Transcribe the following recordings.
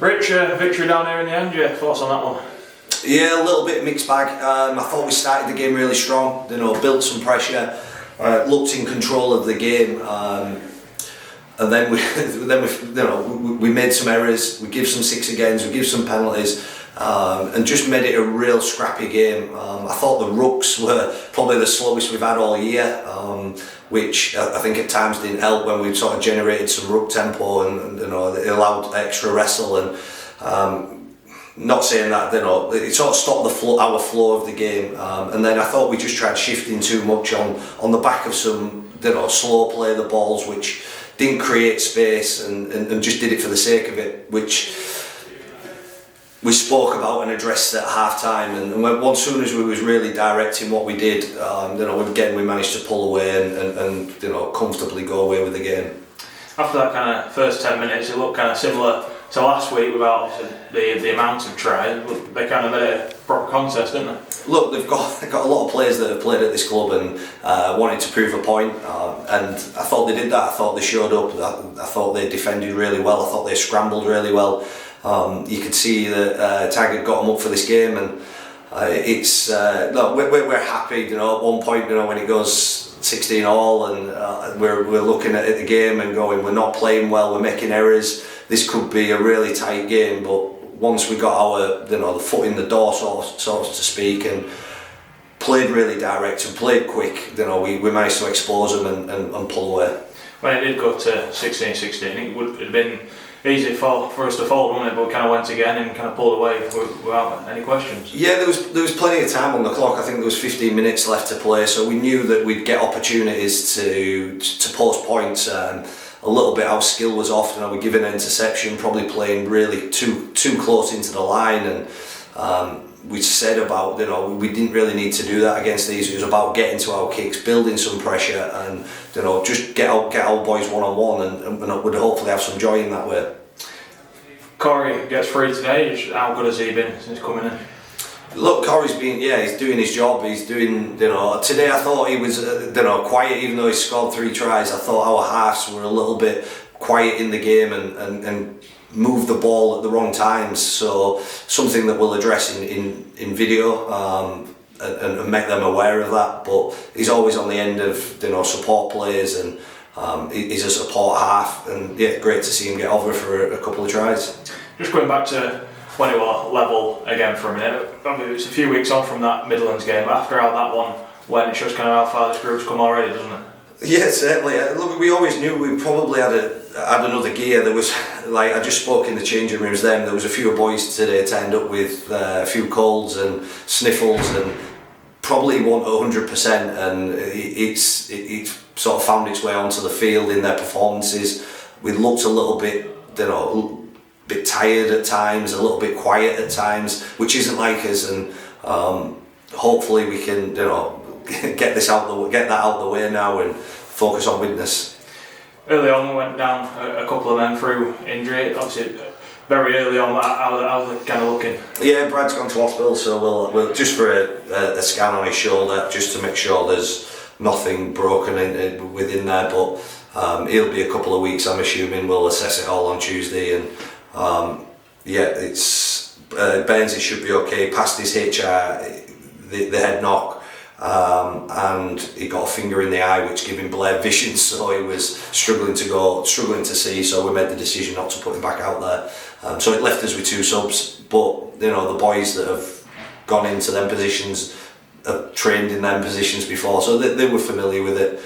Rich, victory down here in the end, your thoughts on that one? Yeah, a little bit mixed bag. I thought we started the game really strong, built some pressure, looked in control of the game, and then we made some errors, we give some 6 agains, we give some penalties, and just made it a real scrappy game. I thought the rucks were probably the slowest we've had all year, which I think at times didn't help when we sort of generated some ruck tempo and it allowed extra wrestle and not saying that it sort of stopped our flow of the game, and then I thought we just tried shifting too much on the back of some slow play the balls which didn't create space and just did it for the sake of it, which we spoke about and addressed at half time, and as soon as we was really directing what we did, again we managed to pull away and comfortably go away with the game. After that kind of first 10 minutes, it looked kind of similar to last week without the amount of tries, but they kind of made it a proper contest, didn't they? Look, they've got a lot of players that have played at this club and wanted to prove a point, and I thought they did that. I thought they showed up. I thought they defended really well. I thought they scrambled really well. You could see that Tiger got them up for this game, and we're happy. At one point, when it goes 16 all, and we're looking at the game and going, we're not playing well, we're making errors. This could be a really tight game, but once we got our the foot in the door, so to speak, and played really direct and played quick, we managed to expose them and pull away. When it did go to 16-16, it would have been easy for us to fold, wouldn't it? But we kind of went again and kind of pulled away without any questions. Yeah, there was plenty of time on the clock. I think there was 15 minutes left to play, so we knew that we'd get opportunities to post points. A little bit our skill was off, we were given an interception, probably playing really too close into the line, and we said about we didn't really need to do that against these. It was about getting to our kicks, building some pressure, and just get our boys one-on-one, and we'd hopefully have some joy in that way. Corey gets free today. How good has he been since coming in? Look, Corey's he's doing his job. He's doing, today I thought he was, quiet, even though he scored 3 tries. I thought our halves were a little bit quiet in the game and moved the ball at the wrong times. So something that we'll address in video and make them aware of that. But he's always on the end of, support players, and he's a support half. And yeah, great to see him get over for a couple of tries. Just going back to when it was level again for a minute, I mean, it's a few weeks on from that Midlands game, but after how that one went, it shows kind of how far this group's come already, doesn't it? Yeah, certainly. Look, we always knew we probably had another gear. There was, I just spoke in the changing rooms then, there was a few boys today turned up with a few colds and sniffles, and probably want 100%, and it's sort of found its way onto the field in their performances. We looked a little bit, bit tired at times, a little bit quiet at times, which isn't like us, and hopefully we can get that out the way now and focus on witness. Early on we went down a couple of men through injury, obviously very early on. How they kind of looking? Yeah, Brad's gone to hospital, so we'll just for a scan on his shoulder, just to make sure there's nothing broken within there, but he'll be a couple of weeks, I'm assuming. We'll assess it all on Tuesday, and it's Burns, it should be okay. Passed his HR, the head knock, and he got a finger in the eye which gave him blurred vision, so he was struggling to see, so we made the decision not to put him back out there. So it left us with 2 subs, but the boys that have gone into them positions have trained in them positions before, so they were familiar with it.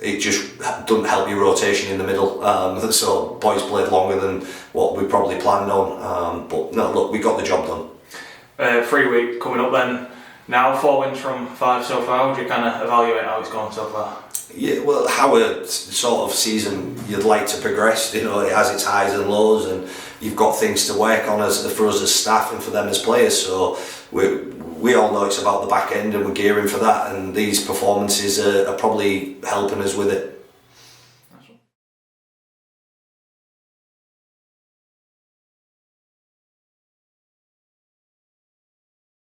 It just doesn't help your rotation in the middle, so boys played longer than what we probably planned on, but no, look, we got the job done. 3 week coming up then, now 4 wins from 5 so far. How do you kind of evaluate how it's gone so far? Yeah, well, how a sort of season you'd like to progress, it has its highs and lows, and you've got things to work on for us as staff and for them as players, so we all know it's about the back end, and we're gearing for that, and these performances are probably helping us with it.